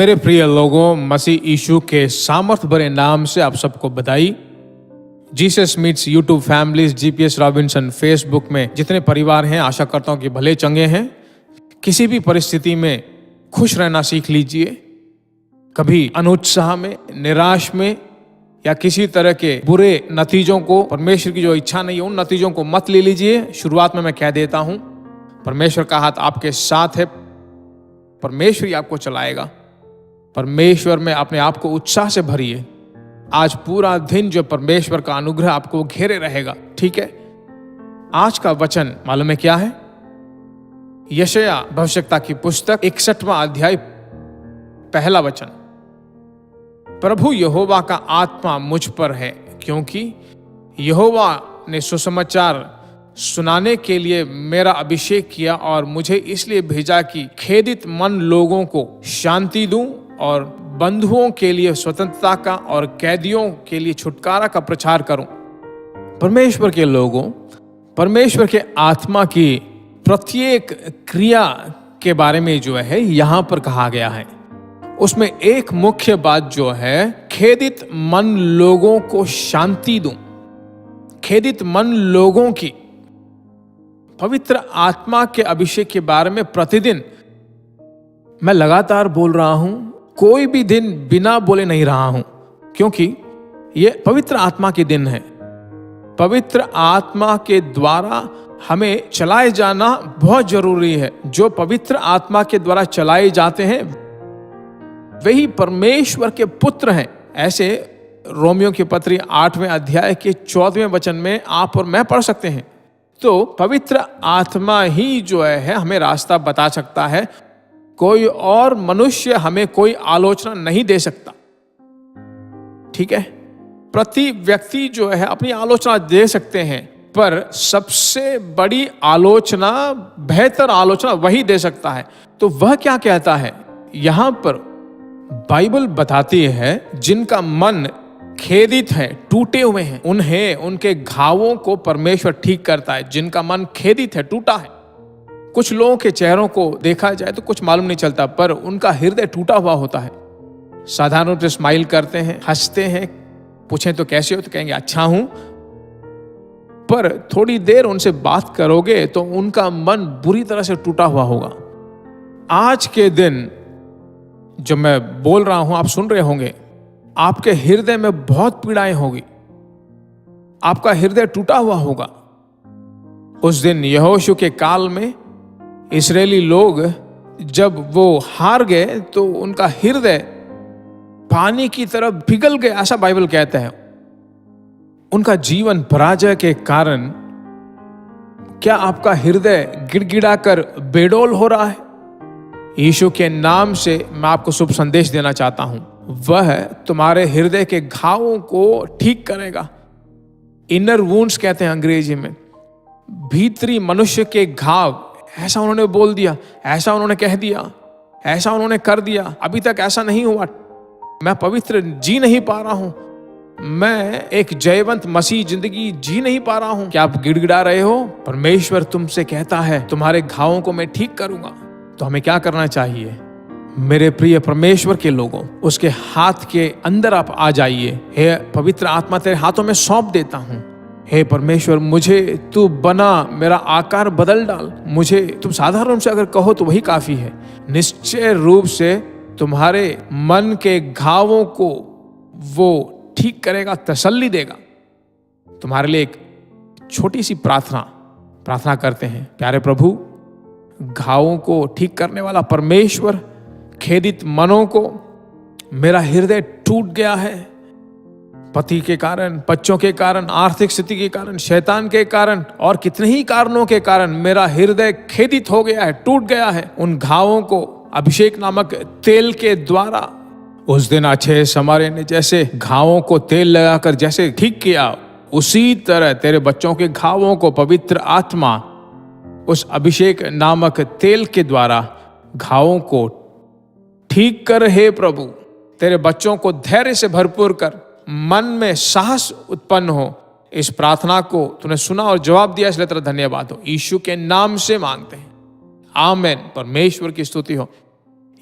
मेरे प्रिय लोगों, मसीह यीशु के सामर्थ भरे नाम से आप सबको बधाई। Jesus meets YouTube families, GPS Robinson Facebook में जितने परिवार हैं, आशा करता हूं कि भले चंगे हैं। किसी भी परिस्थिति में खुश रहना सीख लीजिए। कभी अनुत्साह में, निराश में या किसी तरह के बुरे नतीजों को, परमेश्वर की जो इच्छा नहीं है उन नतीजों को मत ले लीजिए। शुरुआत में मैं कह देता हूं, परमेश्वर का हाथ आपके साथ है। परमेश्वर ही आपको चलाएगा। परमेश्वर में अपने आप को उत्साह से भरिए। आज पूरा दिन जो परमेश्वर का अनुग्रह आपको घेरे रहेगा। ठीक है, आज का वचन मालूम है क्या है? यशायाह भविष्यवक्ता की पुस्तक 61वां अध्याय पहला वचन। प्रभु यहोवा का आत्मा मुझ पर है, क्योंकि यहोवा ने सुसमाचार सुनाने के लिए मेरा अभिषेक किया और मुझे इसलिए भेजा कि खेदित मन लोगों को शांति दूं और बंधुओं के लिए स्वतंत्रता का और कैदियों के लिए छुटकारा का प्रचार करूं। परमेश्वर के लोगों, परमेश्वर के आत्मा की प्रत्येक क्रिया के बारे में जो है यहां पर कहा गया है, उसमें एक मुख्य बात जो है, खेदित मन लोगों को शांति दूं। खेदित मन लोगों की पवित्र आत्मा के अभिषेक के बारे में प्रतिदिन मैं लगातार बोल रहा हूं। कोई भी दिन बिना बोले नहीं रहा हूं, क्योंकि ये पवित्र आत्मा के दिन है। पवित्र आत्मा के द्वारा हमें चलाए जाना बहुत जरूरी है। जो पवित्र आत्मा के द्वारा चलाए जाते हैं वही परमेश्वर के पुत्र हैं। ऐसे रोमियो की पत्री 8वें अध्याय के 14वें वचन में आप और मैं पढ़ सकते हैं। तो पवित्र आत्मा ही जो है हमें रास्ता बता सकता है। कोई और मनुष्य हमें कोई आलोचना नहीं दे सकता। ठीक है, प्रति व्यक्ति जो है अपनी आलोचना दे सकते हैं, पर सबसे बड़ी आलोचना, बेहतर आलोचना वही दे सकता है। तो वह क्या कहता है यहां पर? बाइबल बताती है जिनका मन खेदित है, टूटे हुए हैं, उन्हें उनके घावों को परमेश्वर ठीक करता है। जिनका मन खेदित है, टूटा है। कुछ लोगों के चेहरों को देखा जाए तो कुछ मालूम नहीं चलता, पर उनका हृदय टूटा हुआ होता है। साधारण रूप से स्माइल करते हैं, हंसते हैं, पूछें तो कैसे हो तो कहेंगे अच्छा हूं, पर थोड़ी देर उनसे बात करोगे तो उनका मन बुरी तरह से टूटा हुआ होगा। आज के दिन जो मैं बोल रहा हूं, आप सुन रहे होंगे, आपके हृदय में बहुत पीड़ाएं होगी। आपका हृदय टूटा हुआ होगा। उस दिन यहोशू के काल में इस्राएली लोग जब वो हार गए तो उनका हृदय पानी की तरह पिघल गया, ऐसा बाइबल कहता है। उनका जीवन पराजय के कारण क्या आपका हृदय गिड़गिड़ाकर बेडौल हो रहा है? यीशु के नाम से मैं आपको शुभ संदेश देना चाहता हूं। वह तुम्हारे हृदय के घावों को ठीक करेगा। इनर वुंड्स कहते हैं अंग्रेजी में। भीतरी मनुष्य के घाव, ऐसा उन्होंने बोल दिया, ऐसा उन्होंने कह दिया, ऐसा उन्होंने कर दिया, अभी तक ऐसा नहीं हुआ, मैं पवित्र जी नहीं पा रहा हूं, मैं एक जयवंत मसीह जिंदगी जी नहीं पा रहा हूं। क्या आप गिड़गिड़ा रहे हो? परमेश्वर तुमसे कहता है तुम्हारे घावों को मैं ठीक करूंगा। तो हमें क्या करना चाहिए? मेरे प्रिय परमेश्वर के लोगों, उसके हाथ के अंदर आप आ जाइए। हे पवित्र आत्मा, तेरे हाथों में सौंप देता हूं। हे परमेश्वर, मुझे तू बना, मेरा आकार बदल डाल। मुझे तुम साधारण रूप से अगर कहो तो वही काफी है। निश्चय रूप से तुम्हारे मन के घावों को वो ठीक करेगा, तसल्ली देगा। तुम्हारे लिए एक छोटी सी प्रार्थना करते हैं। प्यारे प्रभु, घावों को ठीक करने वाला परमेश्वर, खेदित मनों को, मेरा हृदय टूट गया है पति के कारण, बच्चों के कारण, आर्थिक स्थिति के कारण, शैतान के कारण और कितने ही कारणों के कारण मेरा हृदय खेदित हो गया है, टूट गया है। उन घावों को अभिषेक नामक तेल के द्वारा, उस दिन अच्छे समारे ने जैसे घावों को तेल लगाकर जैसे ठीक किया, उसी तरह तेरे बच्चों के घावों को पवित्र आत्मा उस अभिषेक नामक तेल के द्वारा घावों को ठीक कर। हे प्रभु, तेरे बच्चों को धैर्य से भरपूर कर, मन में साहस उत्पन्न हो। इस प्रार्थना को तूने सुना और जवाब दिया, इसलिए तेरा धन्यवाद हो। यीशु के नाम से मांगते हैं, आमेन। परमेश्वर की स्तुति हो।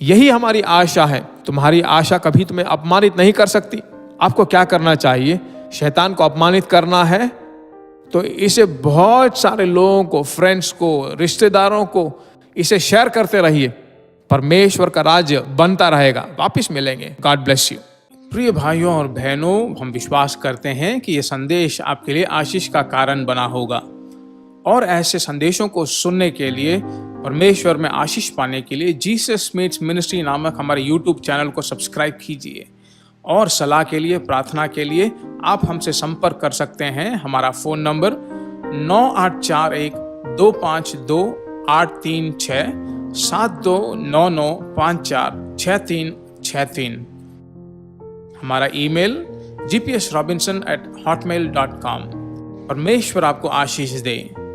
यही हमारी आशा है। तुम्हारी आशा कभी तुम्हें अपमानित नहीं कर सकती। आपको क्या करना चाहिए? शैतान को अपमानित करना है तो इसे बहुत सारे लोगों को, फ्रेंड्स को, रिश्तेदारों को इसे शेयर करते रहिए। परमेश्वर का राज्य बनता रहेगा। वापिस मिलेंगे। God bless you. प्रिय भाइयों और बहनों, हम विश्वास करते हैं कि यह संदेश आपके लिए आशीष का कारण बना होगा और ऐसे संदेशों को सुनने के लिए, परमेश्वर में आशीष पाने के लिए जीसस मीट्स मिनिस्ट्री नामक हमारे YouTube चैनल को सब्सक्राइब कीजिए। और सलाह के लिए, प्रार्थना के लिए आप हमसे संपर्क कर सकते हैं। हमारा फ़ोन नंबर 9841-252-836 7299546363। हमारा ईमेल gpsrobinson@hotmail.com। परमेश्वर आपको आशीष दे।